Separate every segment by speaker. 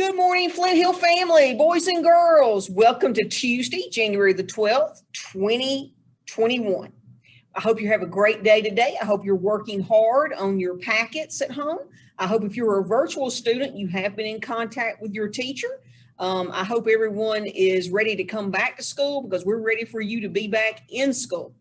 Speaker 1: Good morning, Flint Hill family, boys and girls. Welcome to Tuesday, January the 12th, 2021. I hope you have a great day today. I hope you're working hard on your packets at home. I hope if you're a virtual student, you have been in contact with your teacher. I hope everyone is ready to come back to school because we're ready for you to be back in school.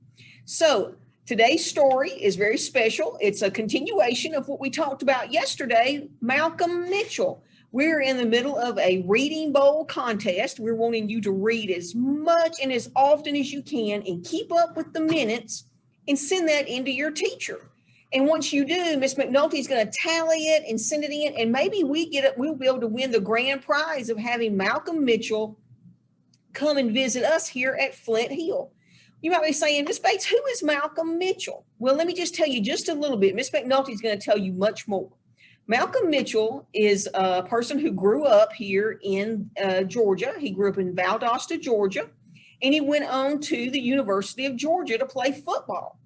Speaker 1: So today's story is very special. It's a continuation of what we talked about yesterday, Malcolm Mitchell. We're in the middle of a reading bowl contest. We're wanting you to read as much and as often as you can and keep up with the minutes and send that into your teacher. And once you do, Miss McNulty is going to tally it and send it in, and maybe we'll be able to win the grand prize of having Malcolm Mitchell come and visit us here at Flint Hill. You might be saying, Miss Bates, who is Malcolm Mitchell? Well, let me just tell you just a little bit. Miss McNulty is going to tell you much more. Malcolm Mitchell is a person who grew up here in Georgia. He grew up in Valdosta, Georgia, and he went on to the University of Georgia to play football.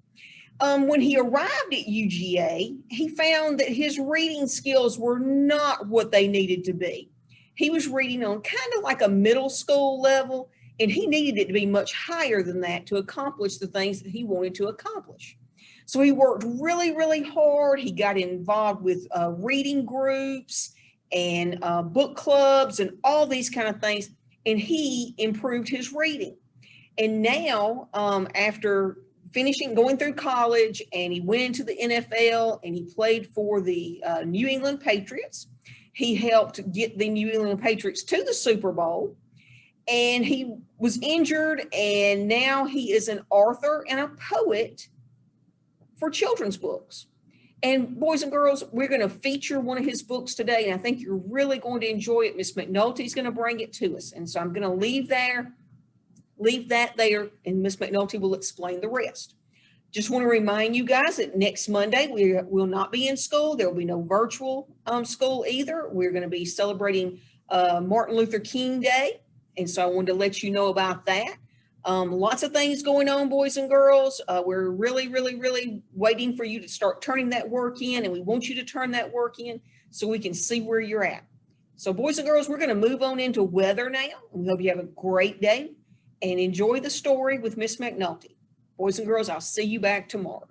Speaker 1: When he arrived at UGA, he found that his reading skills were not what they needed to be. He was reading on kind of like a middle school level, and he needed it to be much higher than that to accomplish the things that he wanted to accomplish. So he worked really, really hard. He got involved with reading groups and book clubs and all these kind of things, and he improved his reading. And now, after going through college, and he went into the NFL, and he played for the New England Patriots. He helped get the New England Patriots to the Super Bowl, and he was injured, and now he is an author and a poet for children's books. And boys and girls, we're going to feature one of his books today, and I think you're really going to enjoy it. Miss McNulty is going to bring it to us, and so I'm going to leave that there, and Miss McNulty will explain the rest. Just want to remind you guys that next Monday we will not be in school. There will be no virtual school either. We're going to be celebrating Martin Luther King Day, and so I wanted to let you know about that. Lots of things going on, boys and girls. We're really, really, really waiting for you to start turning that work in, and we want you to turn that work in so we can see where you're at. So boys and girls, we're going to move on into weather now. We hope you have a great day and enjoy the story with Miss McNulty. Boys and girls, I'll see you back tomorrow.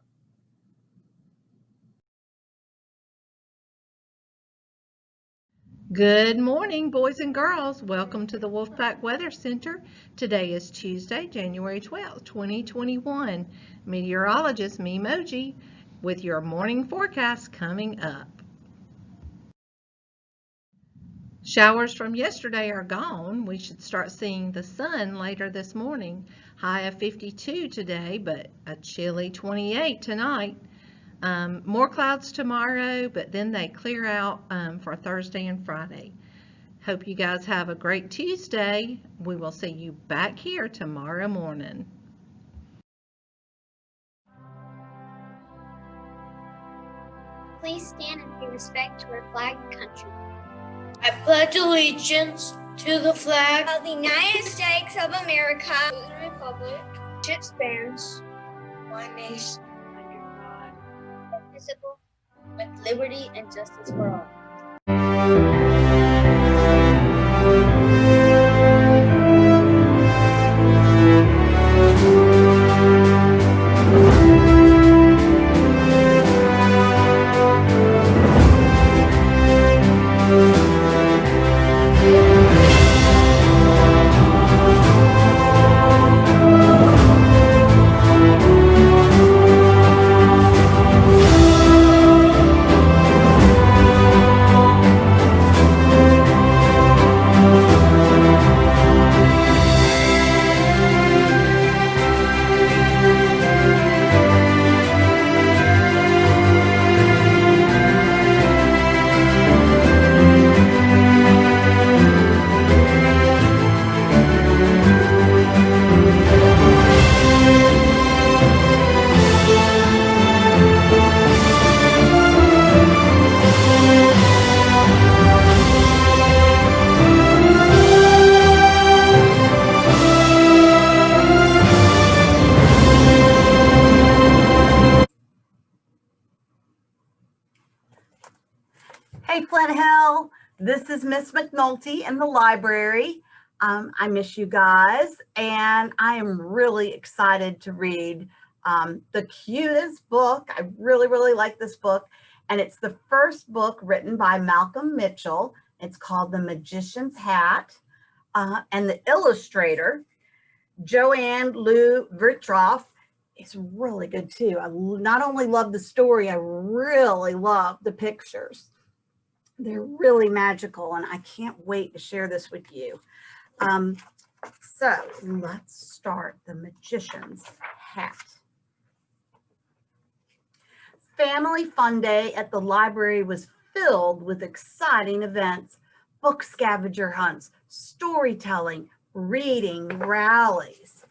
Speaker 2: Good morning, boys and girls. Welcome to the Wolfpack Weather Center. Today is Tuesday, January 12th, 2021. Meteorologist Me Moji with your morning forecast coming up. Showers from yesterday are gone. We should start seeing the sun later this morning. High of 52 today, but a chilly 28 tonight. More clouds tomorrow, but then they clear out for Thursday and Friday. Hope you guys have a great Tuesday. We will see you back here tomorrow morning.
Speaker 3: Please stand and pay respect to our flag and country.
Speaker 4: I pledge allegiance to the flag
Speaker 3: Of the United States of America,
Speaker 4: of the Republic,
Speaker 3: which stands
Speaker 4: one nation, under God,
Speaker 3: indivisible,
Speaker 4: with liberty and justice for all.
Speaker 5: Hey, Flint Hill. This is Miss McNulty in the library. I miss you guys, and I am really excited to read the cutest book. I really, really like this book, and it's the first book written by Malcolm Mitchell. It's called The Magician's Hat, and the illustrator, Joanne Lou Virtroff, is really good too. I not only love the story, I really love the pictures. They're really magical, and I can't wait to share this with you. So let's start The Magician's Hat. Family Fun Day at the library was filled with exciting events, book scavenger hunts, storytelling, reading rallies.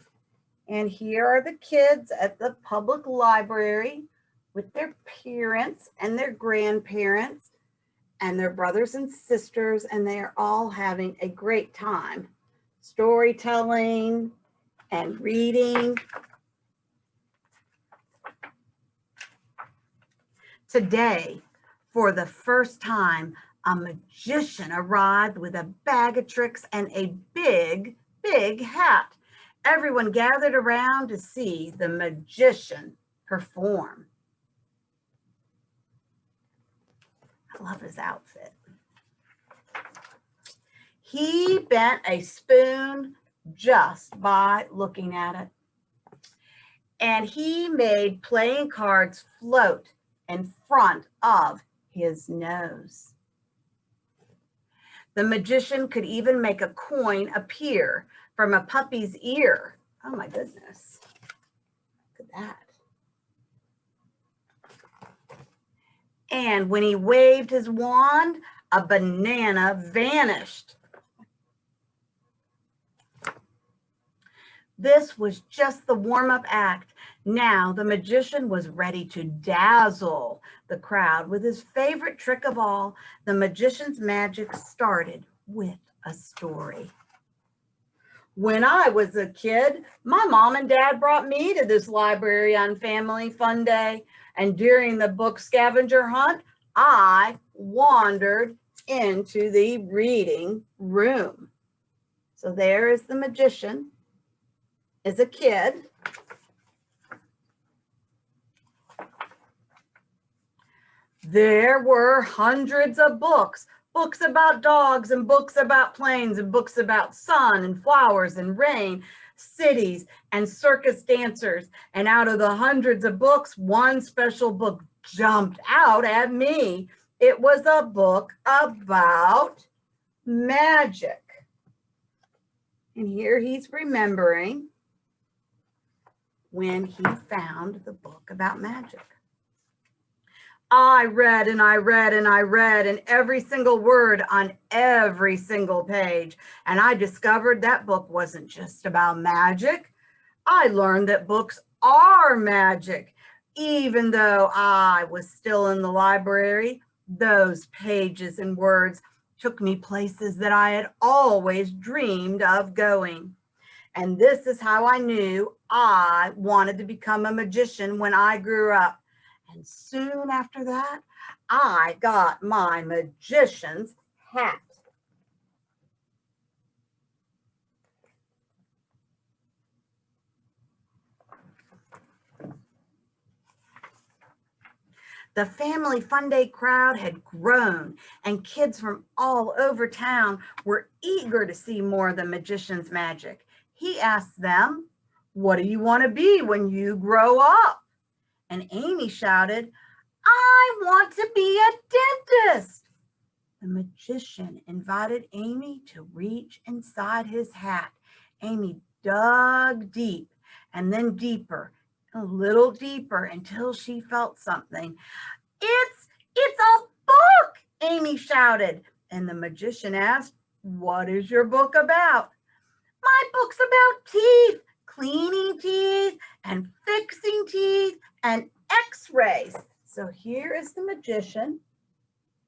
Speaker 5: And here are the kids at the public library with their parents and their grandparents and their brothers and sisters, and they are all having a great time storytelling and reading. Today, for the first time, a magician arrived with a bag of tricks and a big, big hat. Everyone gathered around to see the magician perform. I love his outfit. He bent a spoon just by looking at it. And he made playing cards float in front of his nose. The magician could even make a coin appear from a puppy's ear. Oh my goodness. Look at that. And when he waved his wand, a banana vanished. This was just the warm-up act. Now the magician was ready to dazzle the crowd with his favorite trick of all. The magician's magic started with a story. When I was a kid, my mom and dad brought me to this library on Family Fun Day, and during the book scavenger hunt, I wandered into the reading room. So there is the magician as a kid. There were hundreds of books, books about dogs and books about planes and books about sun and flowers and rain, cities and circus dancers. And out of the hundreds of books, one special book jumped out at me. It was a book about magic. And here he's remembering when he found the book about magic. I read and I read and I read, and every single word on every single page. And I discovered that book wasn't just about magic. I learned that books are magic. Even though I was still in the library, those pages and words took me places that I had always dreamed of going. And this is how I knew I wanted to become a magician when I grew up. And soon after that, I got my magician's hat. The Family Fun Day crowd had grown, and kids from all over town were eager to see more of the magician's magic. He asked them, "What do you want to be when you grow up?" And Amy shouted, "I want to be a dentist." The magician invited Amy to reach inside his hat. Amy dug deep and then deeper, a little deeper, until she felt something. It's a book," Amy shouted. And the magician asked, "What is your book about?" "My book's about teeth, cleaning teeth and fixing teeth and x-rays." So here is the magician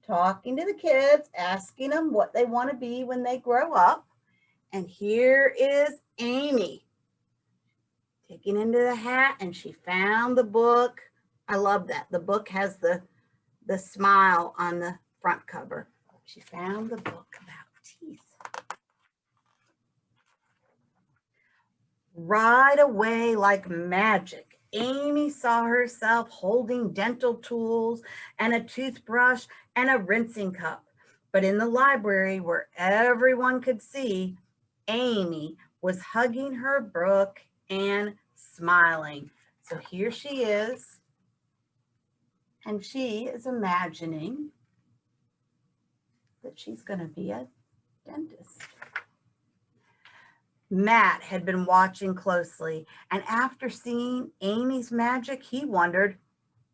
Speaker 5: talking to the kids, asking them what they want to be when they grow up. And here is Amy taking into the hat, and she found the book. I love that. The book has the smile on the front cover. She found the book about teeth. Right away, like magic, Amy saw herself holding dental tools and a toothbrush and a rinsing cup. But in the library where everyone could see, Amy was hugging her book and smiling. So here she is, and she is imagining that she's going to be a dentist. Matt had been watching closely, and after seeing Amy's magic, he wondered,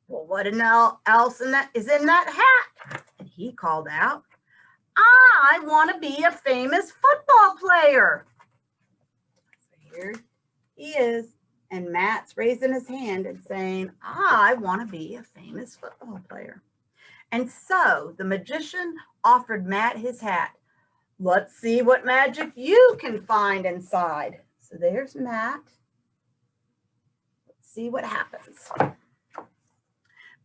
Speaker 5: well, what else is in that hat? And he called out, I want to be a famous football player. So here he is, and Matt's raising his hand and saying, I want to be a famous football player. And so the magician offered Matt his hat. Let's see what magic you can find inside. So there's Matt. Let's see what happens.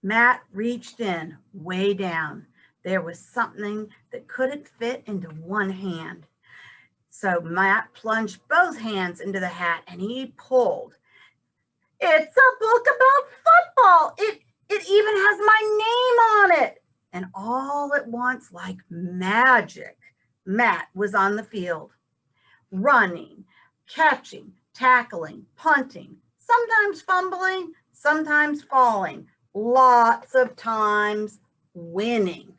Speaker 5: Matt reached in way down. There was something that couldn't fit into one hand. So Matt plunged both hands into the hat and he pulled. It's a book about football. It even has my name on it. And all at once, like magic, Matt was on the field, running, catching, tackling, punting, sometimes fumbling, sometimes falling, lots of times winning.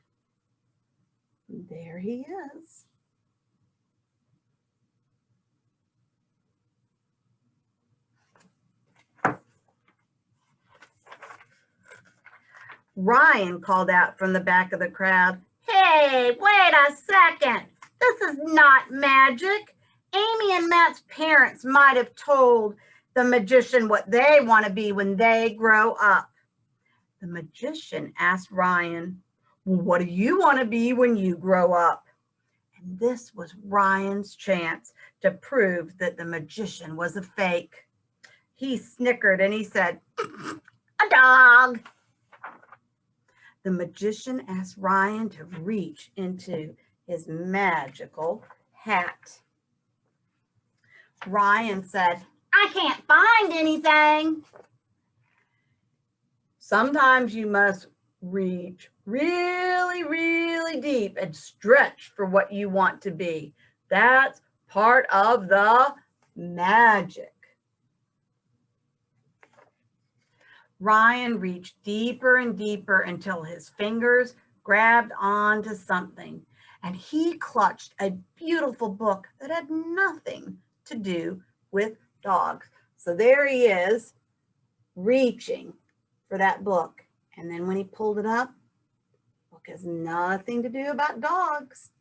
Speaker 5: There he is. Ryan called out from the back of the crowd, "Hey, wait a second. This is not magic. Amy and Matt's parents might have told the magician what they want to be when they grow up." The magician asked Ryan, "Well, what do you want to be when you grow up?" And this was Ryan's chance to prove that the magician was a fake. He snickered and he said, "A dog." The magician asked Ryan to reach into his magical hat. Ryan said, "I can't find anything." Sometimes you must reach really, really deep and stretch for what you want to be. That's part of the magic. Ryan reached deeper and deeper until his fingers grabbed onto something, and he clutched a beautiful book that had nothing to do with dogs. So there he is, reaching for that book. And then when he pulled it up, the book has nothing to do about dogs.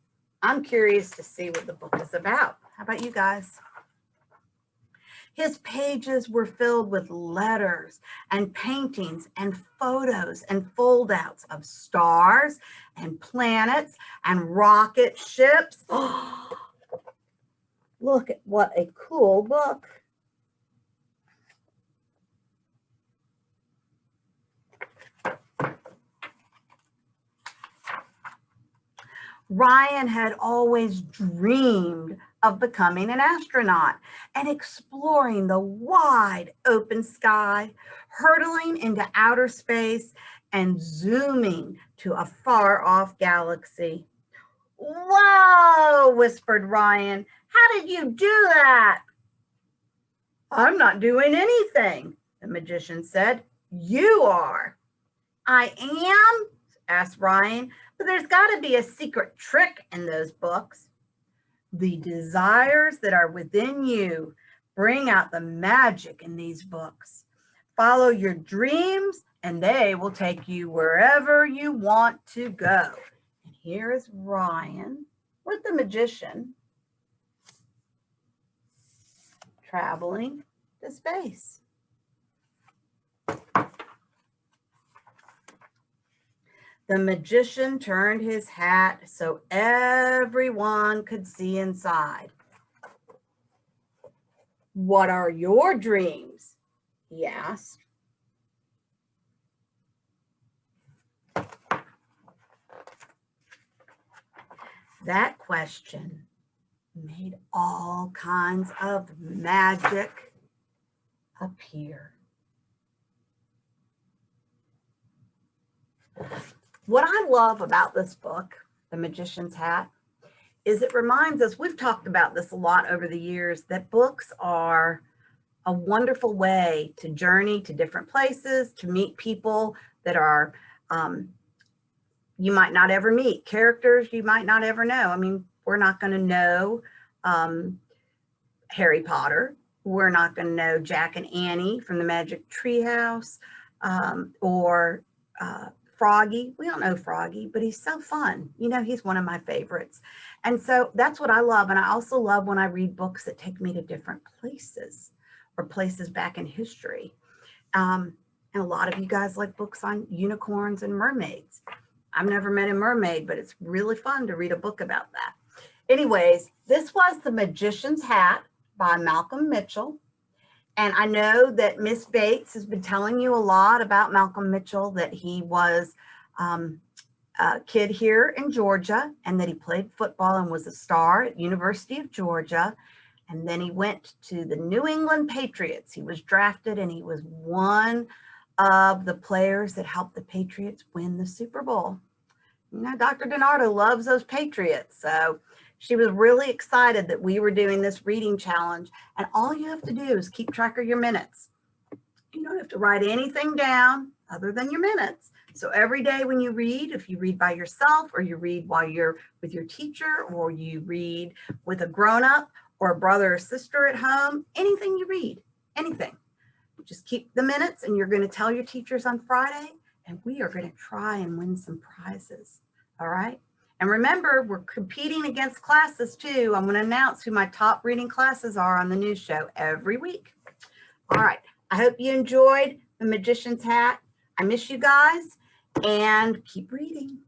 Speaker 5: I'm curious to see what the book is about. How about you guys? His pages were filled with letters and paintings and photos and foldouts of stars and planets and rocket ships. Look at what a cool book. Ryan had always dreamed of becoming an astronaut and exploring the wide open sky, hurtling into outer space and zooming to a far off galaxy. "Whoa," whispered Ryan. "How did you do that?" "I'm not doing anything," the magician said. "You are." "I am?" asked Ryan. "But there's got to be a secret trick in those books." "The desires that are within you bring out the magic in these books. Follow your dreams and they will take you wherever you want to go." And here is Ryan with the magician traveling to space. The magician turned his hat so everyone could see inside. "What are your dreams?" he asked. That question made all kinds of magic appear. What I love about this book, The Magician's Hat, is it reminds us, we've talked about this a lot over the years, that books are a wonderful way to journey to different places, to meet people that are, you might not ever meet, characters you might not ever know. I mean, we're not going to know Harry Potter. We're not going to know Jack and Annie from the Magic Treehouse, or Froggy. We don't know Froggy, but he's so fun. You know, he's one of my favorites. And so that's what I love. And I also love when I read books that take me to different places or places back in history. And a lot of you guys like books on unicorns and mermaids. I've never met a mermaid, but it's really fun to read a book about that. Anyways, this was The Magician's Hat by Malcolm Mitchell. And I know that Miss Bates has been telling you a lot about Malcolm Mitchell, that he was a kid here in Georgia, and that he played football and was a star at University of Georgia. And then he went to the New England Patriots. He was drafted, and he was one of the players that helped the Patriots win the Super Bowl. You know, Dr. DiNardo loves those Patriots. So she was really excited that we were doing this reading challenge. And all you have to do is keep track of your minutes. You don't have to write anything down other than your minutes. So every day when you read, if you read by yourself, or you read while you're with your teacher, or you read with a grown-up or a brother or sister at home, anything you read, anything, just keep the minutes, and you're going to tell your teachers on Friday, and we are going to try and win some prizes. All right. And remember, we're competing against classes too. I'm going to announce who my top reading classes are on the news show every week. All right. I hope you enjoyed The Magician's Hat. I miss you guys, and keep reading.